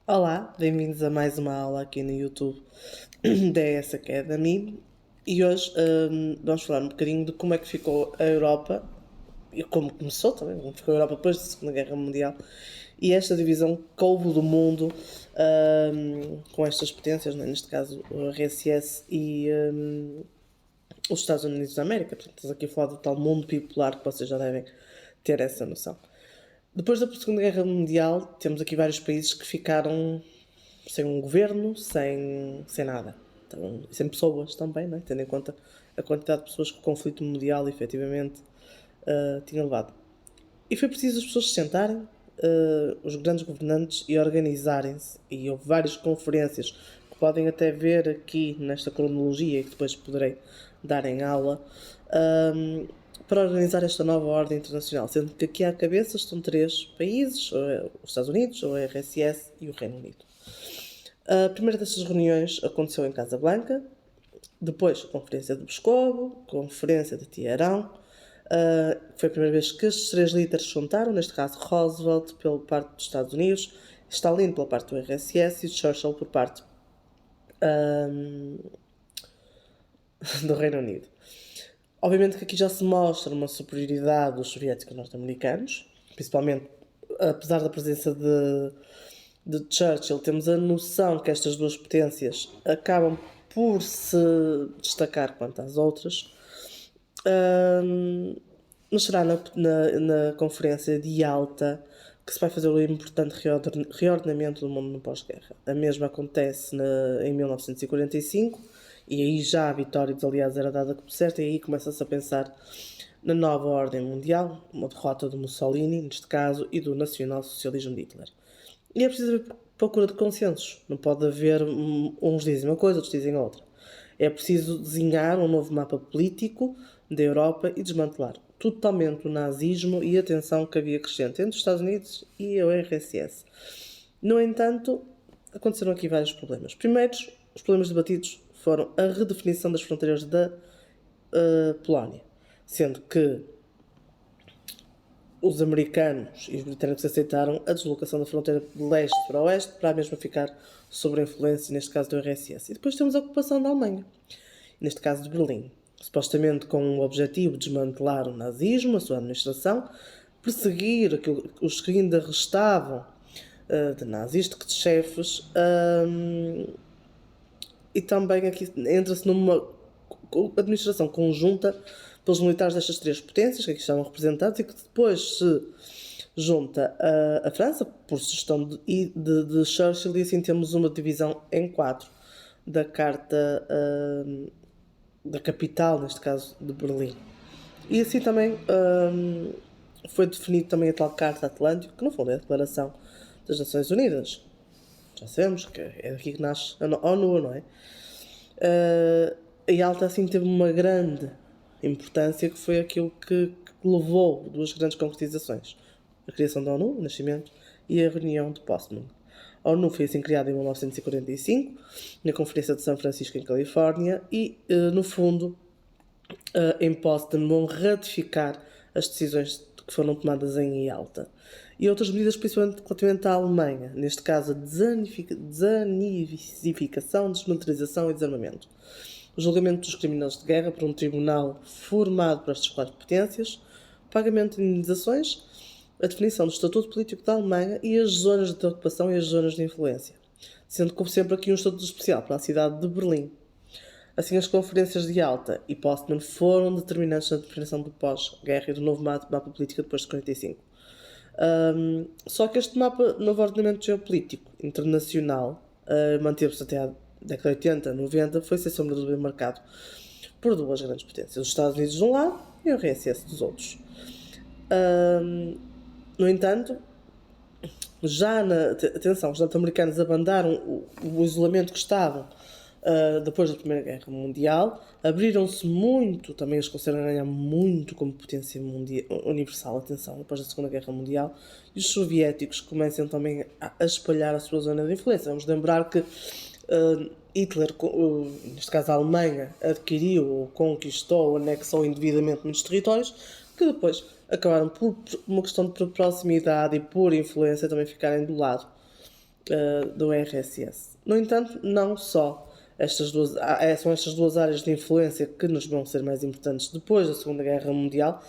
Olá, bem-vindos a mais uma aula aqui no YouTube da ES Academy e hoje vamos falar um bocadinho de como é que ficou a Europa e como começou também, como ficou a Europa depois da Segunda Guerra Mundial e esta divisão que houve do mundo com estas potências, né? Neste caso o RSS e os Estados Unidos da América. Portanto, estamos aqui a falar do tal mundo bipolar que vocês já devem ter essa noção. Depois da Segunda Guerra Mundial, temos aqui vários países que ficaram sem um governo, sem nada. Então, sem pessoas também, né? Tendo em conta a quantidade de pessoas que o conflito mundial efetivamente tinha levado. E foi preciso as pessoas se sentarem, os grandes governantes, e organizarem-se. E houve várias conferências que podem até ver aqui nesta cronologia e que depois poderei dar em aula, para organizar esta nova ordem internacional, sendo que aqui à cabeça estão três países, os Estados Unidos, o RSS e o Reino Unido. A primeira destas reuniões aconteceu em Casablanca, depois a Conferência de Moscovo, Conferência de Teherão. Foi a primeira vez que estes três líderes se juntaram, neste caso Roosevelt pela parte dos Estados Unidos, Stalin pela parte do RSS e Churchill por parte do Reino Unido. Obviamente que aqui já se mostra uma superioridade dos soviéticos norte-americanos, principalmente apesar da presença de Churchill, temos a noção que estas duas potências acabam por se destacar quanto às outras. Mas será na Conferência de Yalta que se vai fazer o importante reordenamento do mundo no pós-guerra. A mesma acontece em 1945 e aí já a vitória dos aliados era dada como certa, e aí começa-se a pensar na nova ordem mundial, uma derrota de Mussolini, neste caso, e do nacional-socialismo de Hitler. E é preciso haver procura de consensos. Não pode haver uns dizem uma coisa, outros dizem outra. É preciso desenhar um novo mapa político da Europa e desmantelar totalmente o nazismo e a tensão que havia crescente entre os Estados Unidos e a RSS. No entanto, aconteceram aqui vários problemas. Primeiros, os problemas debatidos foram a redefinição das fronteiras da Polónia, sendo que os americanos e os britânicos aceitaram a deslocação da fronteira de leste para oeste para a mesma ficar sob a influência, neste caso, do RSS. E depois temos a ocupação da Alemanha, neste caso de Berlim, supostamente com o objetivo de desmantelar o nazismo, a sua administração, perseguir os que ainda restavam de nazis, de chefes, e também aqui entra-se numa administração conjunta pelos militares destas três potências que aqui estavam representados e que depois se junta a França por sugestão de Churchill, e assim temos uma divisão em quatro da carta da capital, neste caso de Berlim. E assim também foi definido também a tal Carta Atlântica, que no fundo é a Declaração das Nações Unidas. Já sabemos que é daqui que nasce a ONU, não é? A Yalta assim teve uma grande importância, que foi aquilo que levou duas grandes concretizações: a criação da ONU, o nascimento, e a reunião de Potsdam. A ONU foi assim criada em 1945, na Conferência de São Francisco, em Califórnia, e no fundo em Potsdam vão ratificar as decisões que foram tomadas em Yalta. E outras medidas, principalmente relativamente à Alemanha, neste caso a desnazificação, desmilitarização e desarmamento. O julgamento dos criminosos de guerra por um tribunal formado por estas quatro potências, o pagamento de indenizações, a definição do estatuto político da Alemanha e as zonas de ocupação e as zonas de influência, sendo como sempre aqui um estatuto especial para a cidade de Berlim. Assim, as conferências de Yalta e Potsdam foram determinantes na definição do pós-guerra e do novo mapa político depois de 45. Só que este mapa, novo ordenamento geopolítico internacional, manteve-se até à década de 80, 90, foi sem sombra de dúvida marcado por duas grandes potências, os Estados Unidos de um lado e o RSS dos outros. No entanto, atenção, os norte-americanos abandonaram o isolamento que estavam depois da Primeira Guerra Mundial, abriram-se muito, também eles conseguiram ganhar muito como potência universal, atenção, depois da Segunda Guerra Mundial, e os soviéticos começam também a espalhar a sua zona de influência. Vamos lembrar que Hitler, neste caso a Alemanha, adquiriu, ou conquistou, ou anexou indevidamente muitos territórios, que depois acabaram por uma questão de proximidade e por influência também ficarem do lado do RSS. No entanto, não só são estas duas áreas de influência que nos vão ser mais importantes depois da Segunda Guerra Mundial,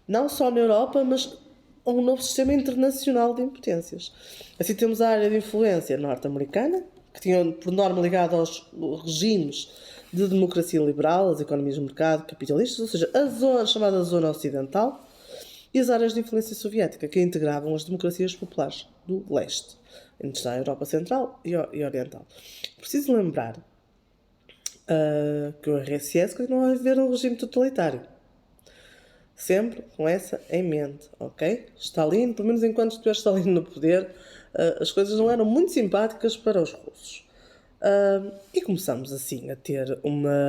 não só na Europa, mas um novo sistema internacional de potências. Assim temos a área de influência norte-americana, que tinha por norma ligada aos regimes de democracia liberal, as economias de mercado capitalistas, ou seja, a chamada zona ocidental, e as áreas de influência soviética, que integravam as democracias populares do leste, onde está a Europa Central e Oriental. Preciso lembrar que o RSS continua a viver um regime totalitário. Sempre com essa em mente, ok? Stalin, pelo menos enquanto estiver Stalin no poder, as coisas não eram muito simpáticas para os russos. E começamos assim a ter uma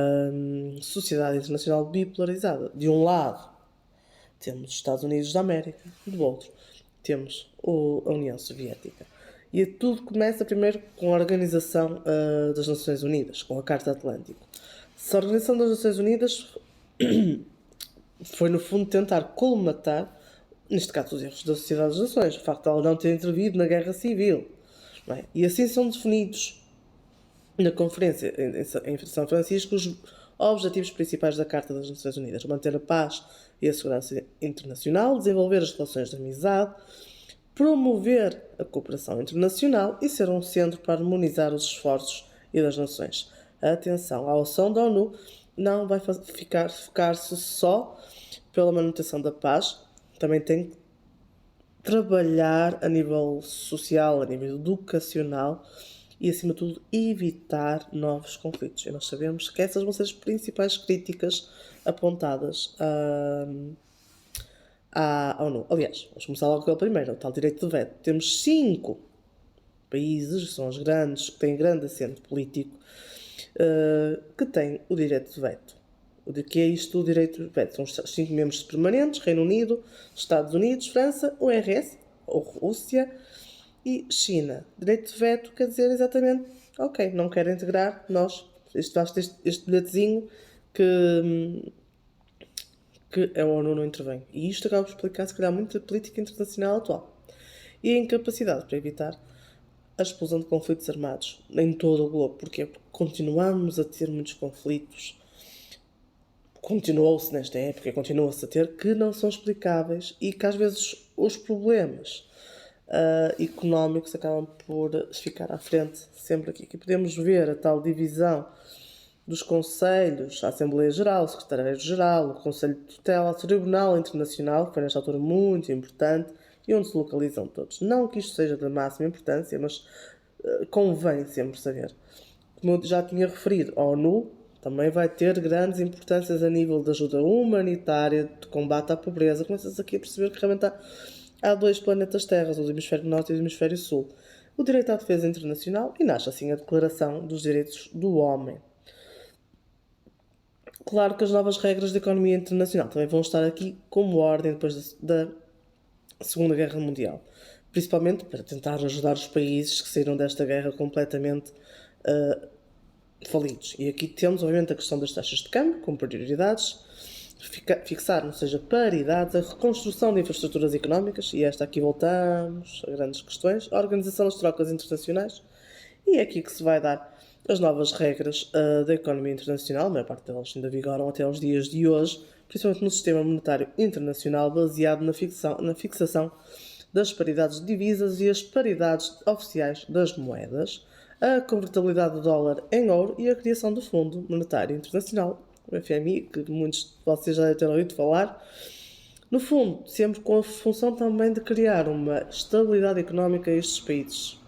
sociedade internacional bipolarizada. De um lado, temos os Estados Unidos da América, do outro, temos a União Soviética. E tudo começa primeiro com a Organização das Nações Unidas, com a Carta Atlântico. Se a Organização das Nações Unidas foi, no fundo, tentar colmatar, neste caso, os erros da Sociedade das Nações, o facto de ela não ter intervido na Guerra Civil. Não é? E assim são definidos na Conferência em São Francisco os objetivos principais da Carta das Nações Unidas: manter a paz e a segurança internacional, desenvolver as relações de amizade, promover a cooperação internacional e ser um centro para harmonizar os esforços e das nações. A atenção à ação da ONU não vai focar-se só pela manutenção da paz, também tem que trabalhar a nível social, a nível educacional e, acima de tudo, evitar novos conflitos. E nós sabemos que essas vão ser as principais críticas apontadas à ONU. Aliás, vamos começar logo pelo primeiro, o tal direito de veto. Temos 5 países, que são os grandes, que têm grande assento político, que têm o direito de veto. O que é isto, o direito de veto? São os 5 membros permanentes: Reino Unido, Estados Unidos, França, URS, ou Rússia e China. Direito de veto quer dizer exatamente, ok, não quero integrar, basta este bilhetezinho que a ONU não intervém. E isto acaba por explicar, se calhar, muito a política internacional atual. E a incapacidade para evitar a explosão de conflitos armados em todo o globo. Porquê? Porque continuamos a ter muitos conflitos, continuou-se nesta época e continua-se a ter, que não são explicáveis e que às vezes os problemas económicos acabam por ficar à frente sempre aqui. Aqui podemos ver a tal divisão dos conselhos, a Assembleia Geral, o Secretário-Geral, o Conselho de Tutela, o Tribunal Internacional, que foi nesta altura muito importante, e onde se localizam todos. Não que isto seja da máxima importância, mas convém sempre saber. Como eu já tinha referido, a ONU também vai ter grandes importâncias a nível de ajuda humanitária, de combate à pobreza. Começas aqui a perceber que realmente há 2 planetas Terras, o Hemisfério Norte e o Hemisfério Sul. O direito à defesa internacional, e nasce assim a Declaração dos Direitos do Homem. Claro que as novas regras da economia internacional também vão estar aqui como ordem depois da Segunda Guerra Mundial. Principalmente para tentar ajudar os países que saíram desta guerra completamente falidos. E aqui temos, obviamente, a questão das taxas de câmbio, com prioridades, fixar, ou seja, paridades, a reconstrução de infraestruturas económicas, e aqui voltamos a grandes questões, a organização das trocas internacionais, e é aqui que se vai dar as novas regras da economia internacional. A maior parte delas ainda vigoram até aos dias de hoje, principalmente no sistema monetário internacional, baseado na fixação das paridades de divisas e as paridades oficiais das moedas, a convertibilidade do dólar em ouro e a criação do Fundo Monetário Internacional, o FMI, que muitos de vocês já devem ter ouvido falar. No fundo, sempre com a função também de criar uma estabilidade económica a estes países.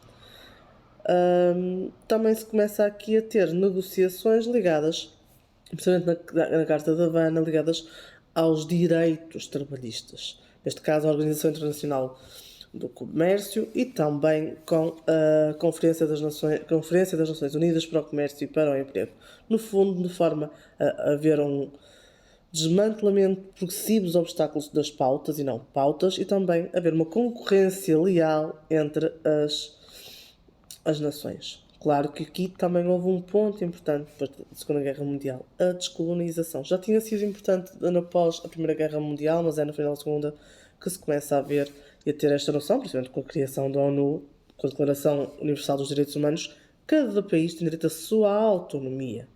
Também se começa aqui a ter negociações ligadas, principalmente na Carta da Havana, ligadas aos direitos trabalhistas. Neste caso, a Organização Internacional do Comércio e também com a Conferência das Nações Unidas para o Comércio e para o Emprego. No fundo, de forma a haver um desmantelamento progressivo dos obstáculos das pautas e não pautas, e também haver uma concorrência leal entre as nações. Claro que aqui também houve um ponto importante depois da Segunda Guerra Mundial, a descolonização. Já tinha sido importante após a Primeira Guerra Mundial, mas é no final da Segunda que se começa a ver e a ter esta noção, principalmente com a criação da ONU, com a Declaração Universal dos Direitos Humanos, cada país tem direito à sua autonomia.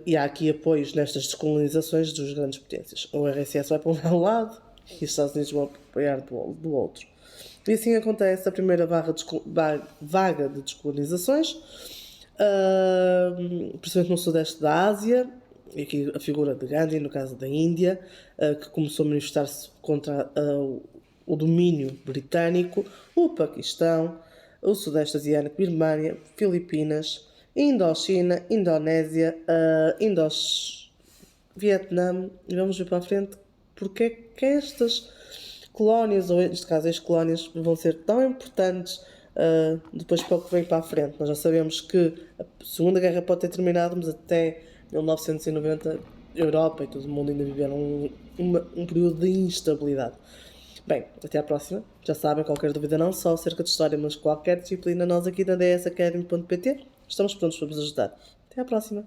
E há aqui apoios nestas descolonizações dos grandes potências. O RSS vai para um lado e os Estados Unidos vão apoiar do outro. E assim acontece a primeira vaga de descolonizações, principalmente no sudeste da Ásia, e aqui a figura de Gandhi, no caso da Índia, que começou a manifestar-se contra o domínio britânico, o Paquistão, o Sudeste Asiático, Birmânia, Filipinas, Indochina, Indonésia, Vietnã, e vamos ver para a frente porque é que estas colónias, ou neste caso as colónias, vão ser tão importantes depois para o que vem para a frente. Nós já sabemos que a Segunda Guerra pode ter terminado, mas até 1990 a Europa e todo o mundo ainda viveram um período de instabilidade. Bem, até à próxima. Já sabem, qualquer dúvida não só acerca de história, mas qualquer disciplina, nós aqui na dsacademy.pt estamos prontos para vos ajudar. Até à próxima.